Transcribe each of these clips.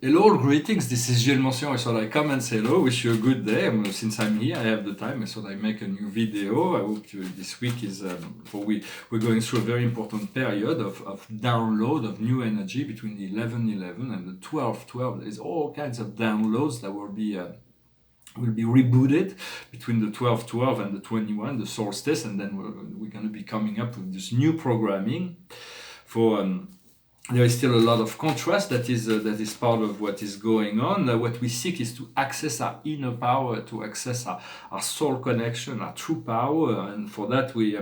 Hello, greetings. This is Gilles Mention. I thought I come and say hello. Wish you a good day. Since I'm here, I have the time. I thought I make a new video. I hope this week is we're going through a very important period of download of new energy between the 11:11 and the 12:12. There's all kinds of downloads that will be rebooted between the 12:12 and the 21, the solstice, and then we're going to be coming up with this new programming for. There is still a lot of contrast that is part of what is going on. What we seek is to access our inner power, to access our soul connection, our true power, and for that we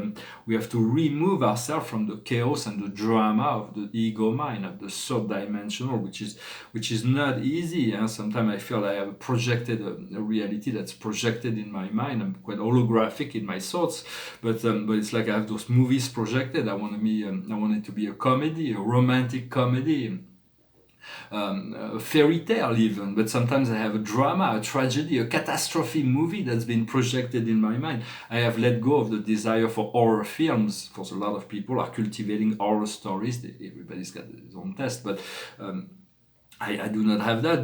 have to remove ourselves from the chaos and the drama of the ego mind, of the third dimensional, which is not easy. Sometimes I feel I have projected a reality that's projected in my mind. I'm quite holographic in my thoughts, but it's like I have those movies projected. I want it to be a comedy, a romantic comedy, a fairy tale even, but sometimes I have a drama, a tragedy, a catastrophe movie that's been projected in my mind. I have let go of the desire for horror films. For a lot of people are cultivating horror stories. Everybody's got his own test, but I do not have that,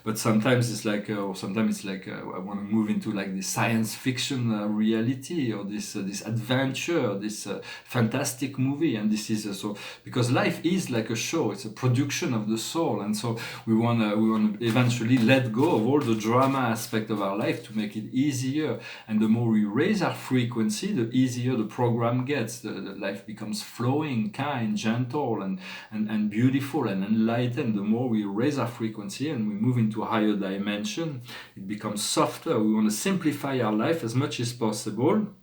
but sometimes it's like, or sometimes it's like I want to move into like this science fiction reality, or this adventure, this fantastic movie, and this is so because life is like a show. It's a production of the soul, and so we wanna eventually let go of all the drama aspect of our life to make it easier. And the more we raise our frequency, the easier the program gets. The life becomes flowing, kind, gentle, and beautiful and enlightened. The more we raise our frequency and we move into a higher dimension, it becomes softer. We want to simplify our life as much as possible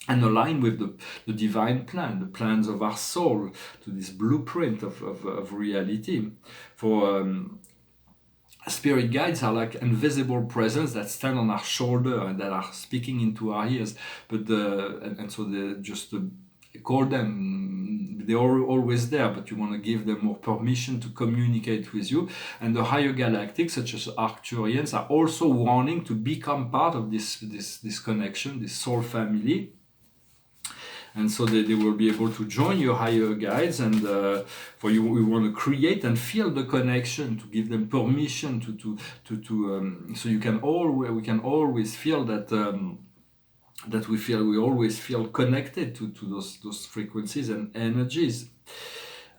and align with the divine plan, the plans of our soul, to this blueprint of reality. For spirit guides are like invisible presence that stand on our shoulder and that are speaking into our ears, but so they just call them, they're always there, but you want to give them more permission to communicate with you. And the higher galactics, such as Arcturians, are also wanting to become part of this connection, this soul family. And so they will be able to join your higher guides, and for you, we want to create and feel the connection, to give them permission so we can always feel that we always feel connected to those frequencies and energies.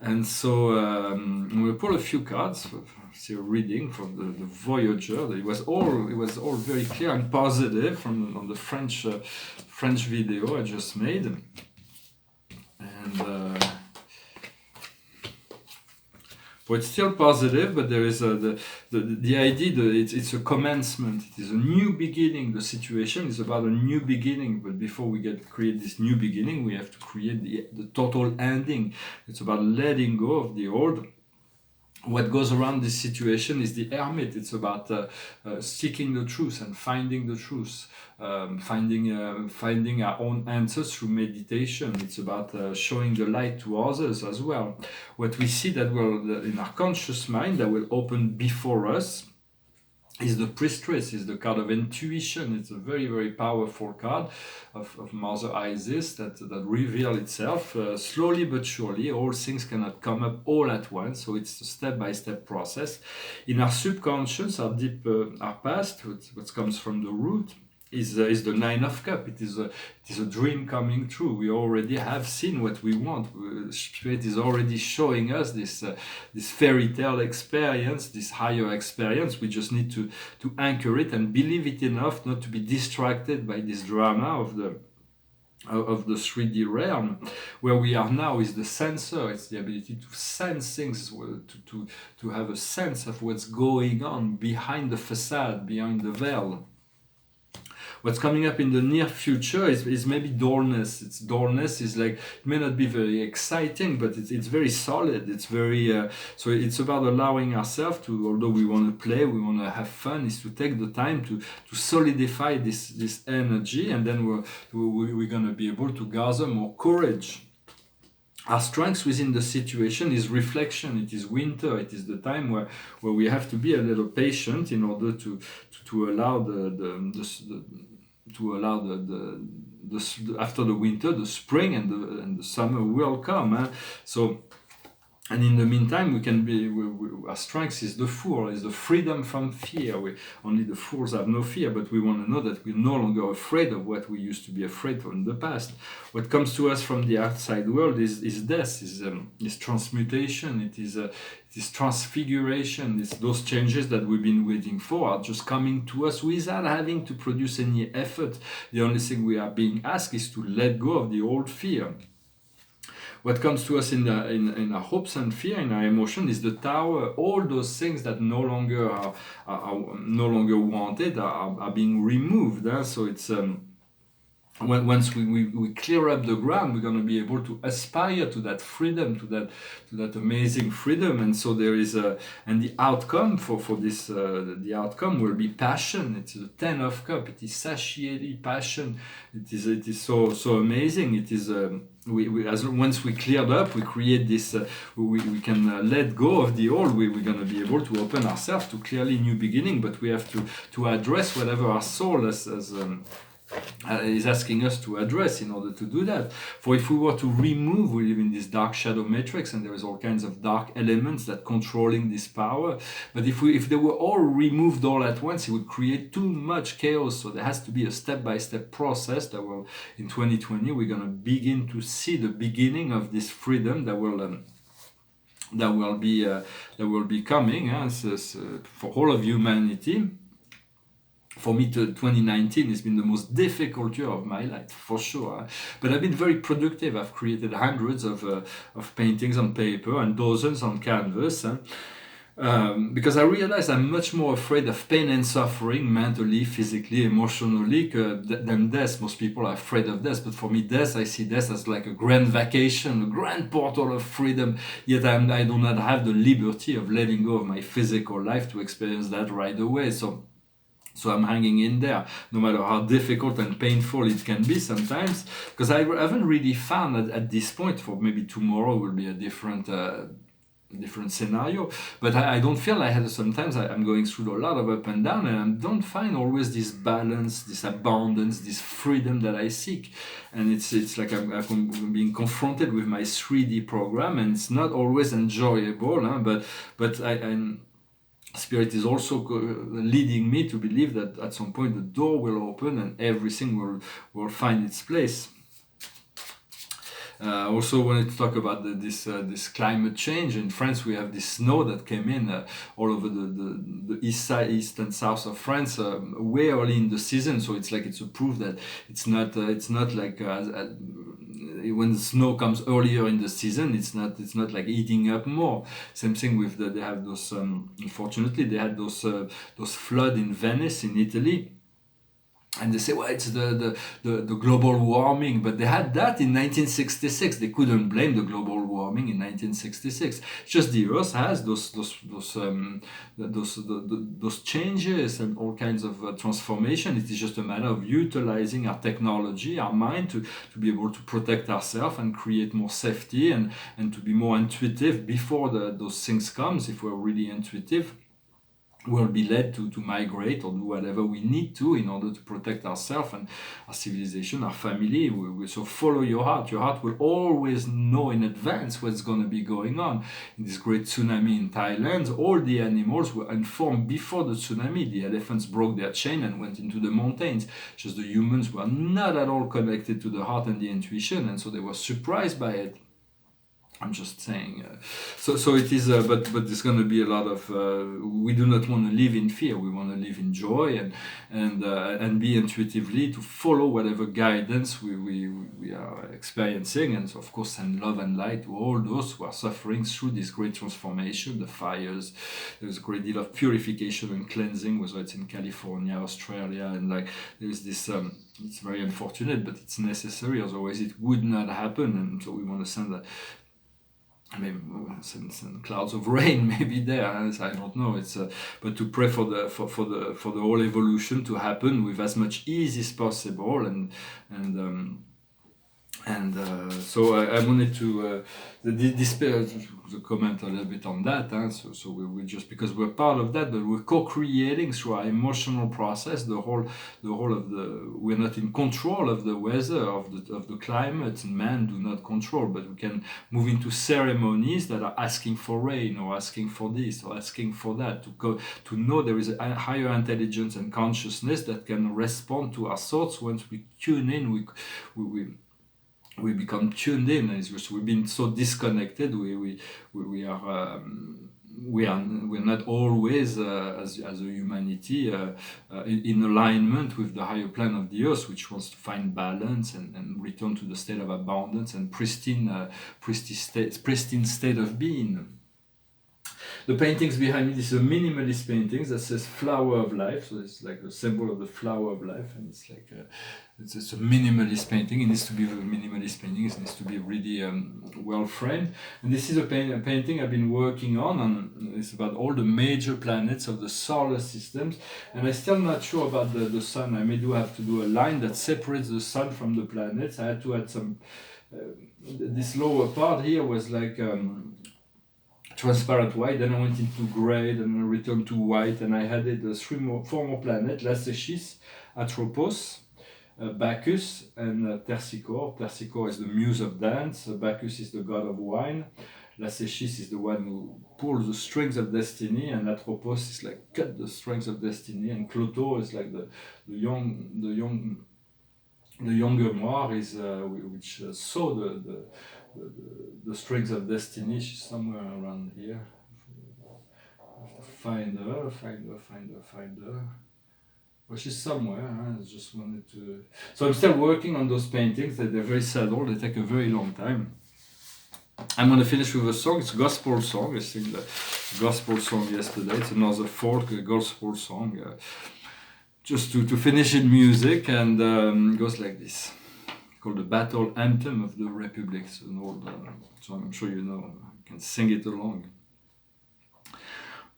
And so I'm going to pull a few cards. See a reading from the Voyager. It was all very clear and positive on the French video I just made. And well, it's still positive, but there is the idea that it's a commencement. It is a new beginning. The situation is about a new beginning, but before we create this new beginning, we have to create the total ending. It's about letting go of the old. What goes around this situation is the hermit. It's about seeking the truth and finding the truth, finding our own answers through meditation. It's about showing the light to others as well. What we see that in our conscious mind that will open before us is the priestess, is the card of intuition. It's a very, very powerful card of Mother Isis that reveal itself slowly but surely. All things cannot come up all at once, so it's a step-by-step process. In our subconscious, our deep, our past, what comes from the root, is the Nine of Cups. It is a dream coming true. We already have seen what we want. Spirit is already showing us this fairy tale experience, this higher experience. We just need to anchor it and believe it enough not to be distracted by this drama of the 3D realm. Where we are now is the sensor. It's the ability to sense things, to have a sense of what's going on behind the facade, behind the veil. What's coming up in the near future is maybe dullness. Dullness is like, it may not be very exciting, but it's very solid. It's very so it's about allowing ourselves to, although we want to play, we want to have fun, is to take the time to solidify this energy, and then we're going to be able to gather more courage. Our strength within the situation is reflection. It is winter. It is the time where we have to be a little patient in order to allow after the winter, the spring and the summer will come. So And in the meantime, we can be, our strength is the fool, is the freedom from fear. Only the fools have no fear, but we want to know that we're no longer afraid of what we used to be afraid of in the past. What comes to us from the outside world is death, is transmutation, it is transfiguration. It's those changes that we've been waiting for are just coming to us without having to produce any effort. The only thing we are being asked is to let go of the old fear. What comes to us in our hopes and fear, in our emotion, is the tower. All those things that no longer are no longer wanted are being removed. So it's once we clear up the ground, we're going to be able to aspire to that freedom, to that amazing freedom. And so there is and the outcome for this, the outcome will be passion. It's the 10 of cup. It is satiety, passion. It is so amazing. It is once we cleared up, we create this. We can let go of the old. We're going to be able to open ourselves to clearly new beginning. But we have to address whatever our soul is asking us to address in order to do that. For if we were to remove, we live in this dark shadow matrix, and there is all kinds of dark elements that controlling this power. But if they were all removed all at once, it would create too much chaos. So there has to be a step-by-step process that will, in 2020, we're going to begin to see the beginning of this freedom that will be coming for all of humanity. For me, 2019 has been the most difficult year of my life, for sure. But I've been very productive. I've created hundreds of paintings on paper and dozens on canvas. Because I realized I'm much more afraid of pain and suffering, mentally, physically, emotionally, than death. Most people are afraid of death, but for me, I see death as like a grand vacation, a grand portal of freedom. Yet I do not have the liberty of letting go of my physical life to experience that right away. So I'm hanging in there, no matter how difficult and painful it can be sometimes, because I haven't really found that at this point. For maybe tomorrow will be a different scenario, but I don't feel like sometimes I'm going through a lot of up and down, and I don't find always this balance, this abundance, this freedom that I seek. And it's like I'm being confronted with my 3D program, and it's not always enjoyable, but I'm Spirit is also leading me to believe that at some point the door will open and everything will find its place. Also wanted to talk about this climate change. In France, we have this snow that came in all over the east and south of France way early in the season. So it's a proof that it's not like when the snow comes earlier in the season, it's not like eating up more. Same thing with they have those. Unfortunately, they had those flood in Venice in Italy. And they say, well, it's the global warming, but they had that in 1966. They couldn't blame the global warming in 1966. Just the Earth has those changes and all kinds of transformation. It is just a matter of utilizing our technology, our mind, to be able to protect ourselves and create more safety and to be more intuitive before those things comes. If we're really intuitive, we'll be led to migrate or do whatever we need to in order to protect ourselves and our civilization, our family. So follow your heart. Your heart will always know in advance what's going to be going on. In this great tsunami in Thailand, all the animals were informed before the tsunami. The elephants broke their chain and went into the mountains. Just the humans were not at all connected to the heart and the intuition, and so they were surprised by it. I'm just saying. So it is, but there's going to be a lot of. We do not want to live in fear. We want to live in joy and be intuitively to follow whatever guidance we are experiencing, and so of course send love and light to all those who are suffering through this great transformation. The fires, there's a great deal of purification and cleansing, whether it's in California, Australia, and there's this. It's very unfortunate, but it's necessary. Otherwise, it would not happen, and so we want to send that. Maybe some clouds of rain maybe there. I don't know. It's but to pray for the whole evolution to happen with as much ease as possible, and And so I wanted to the comment a little bit on that. So we just, because we're part of that, but we're co-creating through our emotional process the whole of the. We're not in control of the weather, of the climate. Men do not control, but we can move into ceremonies that are asking for rain, or asking for this, or asking for that, to know there is a higher intelligence and consciousness that can respond to our thoughts. Once we tune in, we become tuned in. It's just we've been so disconnected. We're not always as a humanity in alignment with the higher plan of the earth, which wants to find balance and return to the state of abundance and pristine state of being. The paintings behind me, this is a minimalist painting that says "Flower of Life," so it's like a symbol of the flower of life, and it's like it's a minimalist painting. It needs to be a minimalist painting. It needs to be really well framed. And this is a painting I've been working on, and it's about all the major planets of the solar systems. And I'm still not sure about the sun. I may have to do a line that separates the sun from the planets. I had to add some. This lower part here was like. Transparent white, then I went into gray, then I returned to white, and I added four more planets: Lachesis, Atropos, Bacchus, and Terpsichore. Terpsichore is the muse of dance, Bacchus is the god of wine, Lachesis is the one who pulls the strings of destiny, and Atropos is like cut the strings of destiny, and Clotho is like the younger Moire is which saw the strings of destiny. She's somewhere around here. Find her. Well, she's somewhere. I just wanted to. So I'm still working on those paintings. They're very subtle. They take a very long time. I'm going to finish with a song. It's a gospel song. I sang the gospel song yesterday. It's another folk gospel song. Just to finish in music, and it goes like this. Called the Battle Anthem of the Republic. So I'm sure you know. You can sing it along.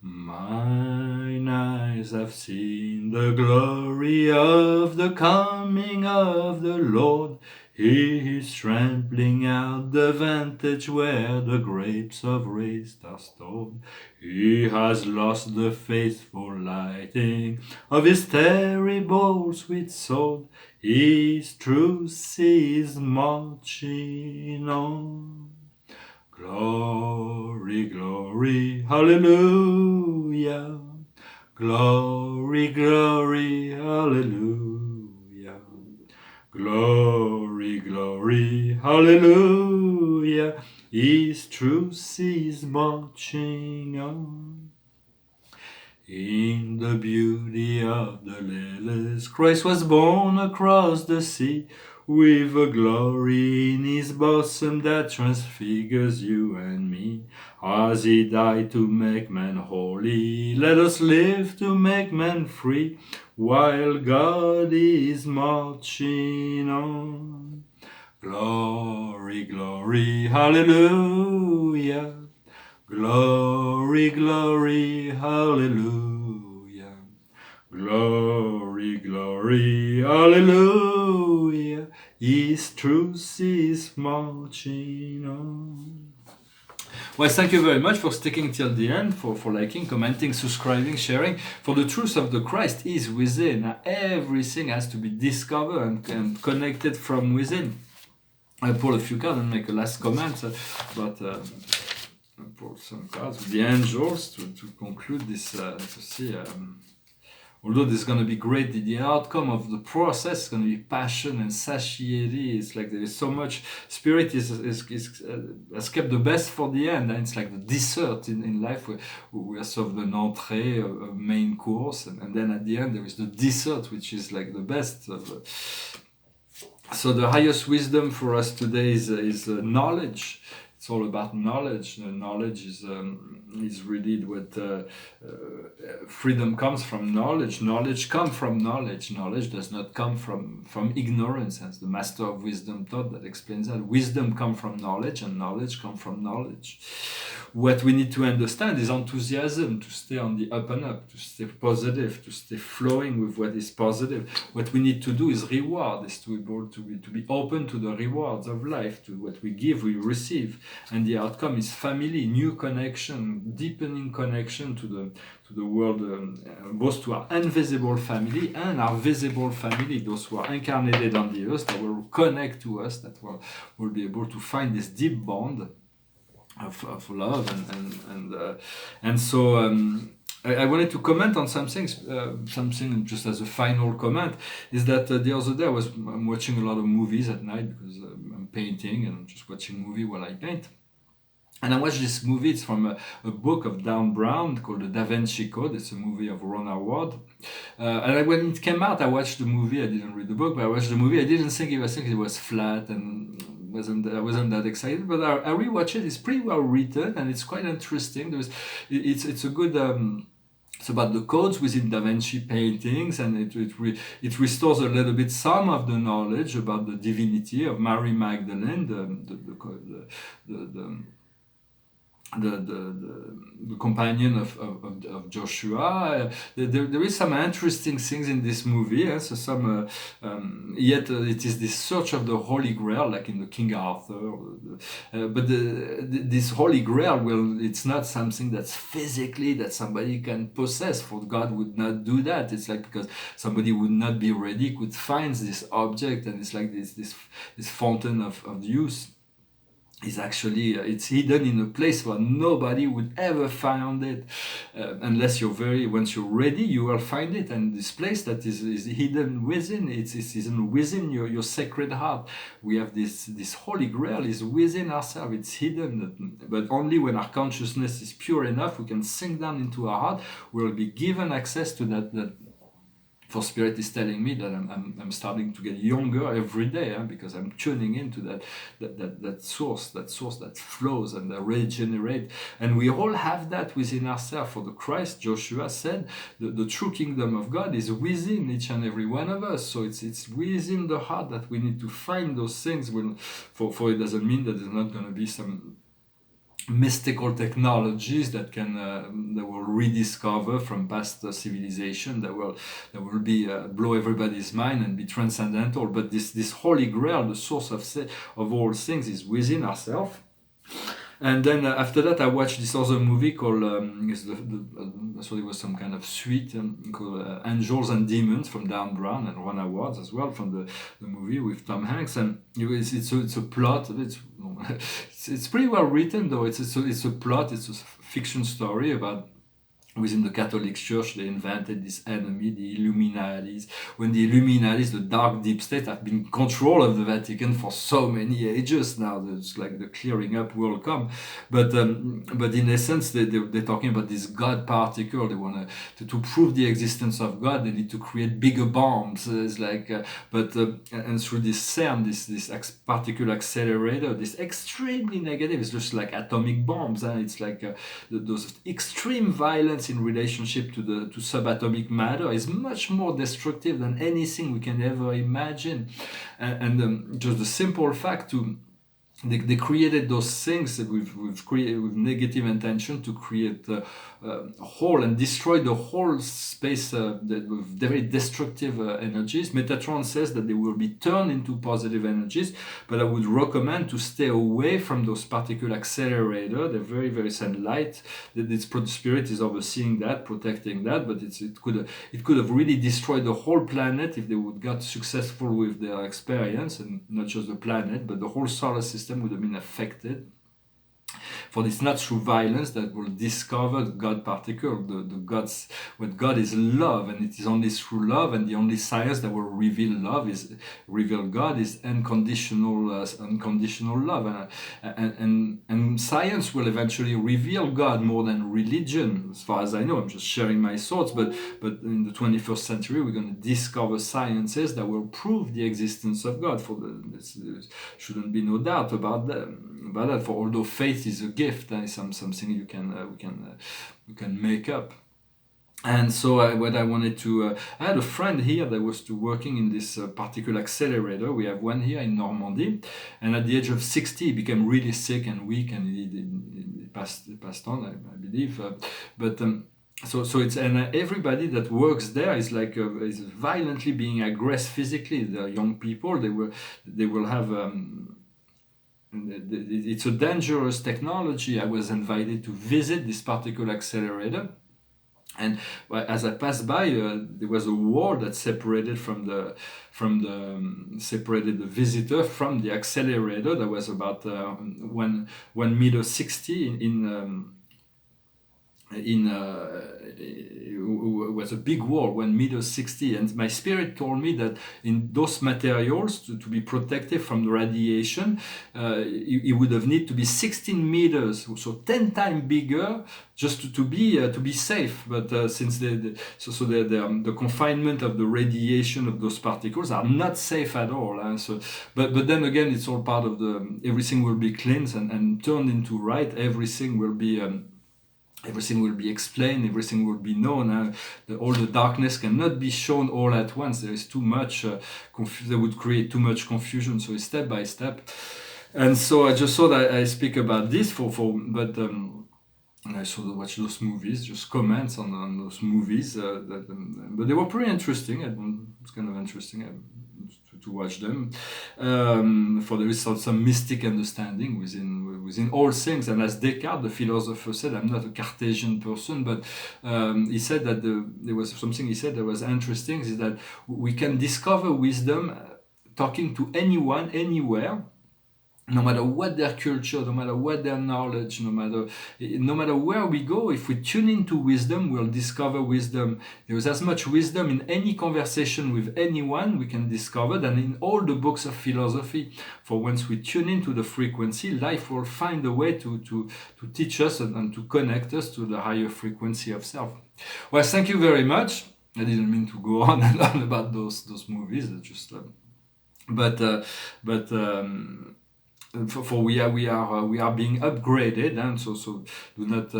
Mine eyes have seen the glory of the coming of the Lord. He is trampling out the vantage where the grapes of wrath are stored. He has lost the faithful lighting of his terrible sweet sword. His truth is marching on. Glory, glory, hallelujah. Glory, glory, hallelujah. Glory, glory, hallelujah. His truth is marching on. In the beauty of the lilies, Christ was born across the sea, with a glory in his bosom that transfigures you and me. As he died to make man holy, let us live to make man free, while God is marching on. Glory, glory, hallelujah. Glory, glory, hallelujah. Glory, glory, hallelujah. His truth is marching on. Well, thank you very much for sticking till the end, for liking, commenting, subscribing, sharing. For the truth of the Christ is within. Everything has to be discovered and connected from within. I pull a few cards and make a last comment, but pull some cards with the angels to conclude this, to see. Although this is going to be great, the outcome of the process is going to be passion and satiety. It's like there is so much. Spirit has kept the best for the end. And it's like the dessert in life. We are served an entrée, a main course, and then at the end there is the dessert, which is like the best. So the highest wisdom for us today is knowledge. It's all about knowledge. Knowledge is really what freedom comes from. Knowledge. Knowledge comes from knowledge. Knowledge does not come from ignorance. As the Master of Wisdom taught, that explains that wisdom comes from knowledge, and knowledge comes from knowledge. what we need to understand is enthusiasm, to stay on the up and up, to stay positive, to stay flowing with what is positive. What we need to do is reward, is to be able to be open to the rewards of life, to what we give, we receive. And the outcome is family, new connection, deepening connection to the world, both to our invisible family and our visible family, those who are incarnated on the earth, that will connect to us, that will be able to find this deep bond of love. And so I wanted to comment on something just as a final comment, is that the other day I'm watching a lot of movies at night because I'm painting and I'm just watching a movie while I paint. And I watched this movie. It's from a book of Dan Brown called The Da Vinci Code. It's a movie of Ron Howard. And when it came out, I watched the movie. I didn't read the book, but I watched the movie. I didn't think it was flat and I wasn't that excited. But I rewatched it. It's pretty well written and it's quite interesting. It's a good. It's about the codes within Da Vinci paintings, and it restores a little bit some of the knowledge about the divinity of Mary Magdalene, the companion of Joshua. There is some interesting things in this movie. So yet it is this search of the Holy Grail, like in the King Arthur. But this Holy Grail, it's not something that's physically that somebody can possess. For God would not do that. It's like because somebody would not be ready, could find this object, and it's like this fountain of youth. Is actually it's hidden in a place where nobody would ever find it unless once you're ready, you will find it. And this place that is hidden within, it's hidden within your sacred heart. We have this Holy Grail is within ourselves. It's hidden, but only when our consciousness is pure enough, we can sink down into our heart. We'll be given access to that. For Spirit is telling me that I'm starting to get younger every day, because I'm tuning into that source that flows and that regenerate. And we all have that within ourselves. For the Christ, Joshua said, the true kingdom of God is within each and every one of us. So it's within the heart that we need to find those things. For it doesn't mean that there's not going to be some mystical technologies that will rediscover from past civilization that will be blow everybody's mind and be transcendental. But this Holy Grail, the source of all things, is within ourselves. And then after that, I watched this other movie called, so it was some kind of suite called Angels and Demons from Dan Brown and Ron Howard as well, from the movie with Tom Hanks. And it's a plot. It's pretty well written though. It's a plot. It's a fiction story about. Within the Catholic Church, they invented this enemy, the Illuminatis. When the Illuminatis, the dark deep state, have been in control of the Vatican for so many ages now. It's like the clearing up will come. But in essence, they're talking about this God particle. They want to prove the existence of God. They need to create bigger bombs. It's like, and through this CERN, this particle accelerator, this extremely negative. It's just like atomic bombs. It's like those extreme violence in relationship to subatomic matter is much more destructive than anything we can ever imagine. And just the simple fact they created those things with negative intention to create a whole and destroy the whole space with very destructive energies. Metatron says that they will be turned into positive energies, but I would recommend to stay away from those particle accelerators. They're very, very send light. The Spirit is overseeing that, protecting that, but it could have really destroyed the whole planet if they would got successful with their experience, and not just the planet, but the whole solar system would have been affected. For it's not through violence that will discover the God particle. What God is love, and it is only through love, and the only science that will reveal God is unconditional love, and science will eventually reveal God more than religion. As far as I know, I'm just sharing my thoughts. But in the 21st century, we're going to discover sciences that will prove the existence of God. There shouldn't be no doubt about that. For although faith is a gift, and something we can make up. And so what I wanted to, I had a friend here that was working in this particular accelerator. We have one here in Normandy, and at the age of 60, he became really sick and weak, and he passed on, I believe. So it's, and everybody that works there is like is violently being aggressed physically. The young people, they will have. It's a dangerous technology. I was invited to visit this particular accelerator. And as I passed by, there was a wall that separated separated the visitor from the accelerator. That was about 1 meter 60 it was a big wall, 1 meter 60, and my spirit told me that in those materials to be protected from the radiation, it would have need to be 16 meters, so 10 times bigger, just to be safe. But since the confinement of the radiation of those particles are not safe at all. But then again, it's all part of everything will be cleansed and turned into right. Everything will be explained, everything will be known. All the darkness cannot be shown all at once. There is too much that would create too much confusion. So it's step by step. And so I just thought I speak about this but I sort of watch those movies, just comments on those movies. But they were pretty interesting. It was kind of interesting to watch them. For there is some mystic understanding within all things. And as Descartes, the philosopher, said, I'm not a Cartesian person, but he said that there was something he said that was interesting, is that we can discover wisdom talking to anyone, anywhere, no matter what their culture, no matter what their knowledge, no matter where we go. If we tune into wisdom, we'll discover wisdom. There is as much wisdom in any conversation with anyone we can discover than in all the books of philosophy. For once we tune into the frequency, life will find a way to teach us and to connect us to the higher frequency of self. Well, thank you very much. I didn't mean to go on and on about those movies. Just, for we are being upgraded, and so do not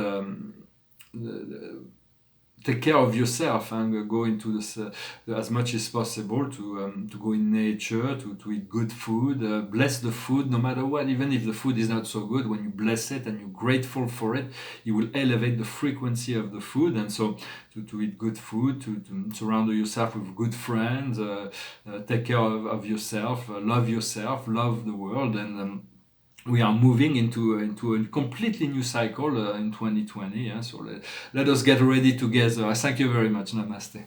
take care of yourself and go into this as much as possible to go in nature, to eat good food, bless the food no matter what. Even if the food is not so good, when you bless it and you're grateful for it, you will elevate the frequency of the food. And so to eat good food, to surround yourself with good friends, take care of yourself, love the world. And we are moving into a completely new cycle in 2020. So let us get ready together. Thank you very much. Namaste.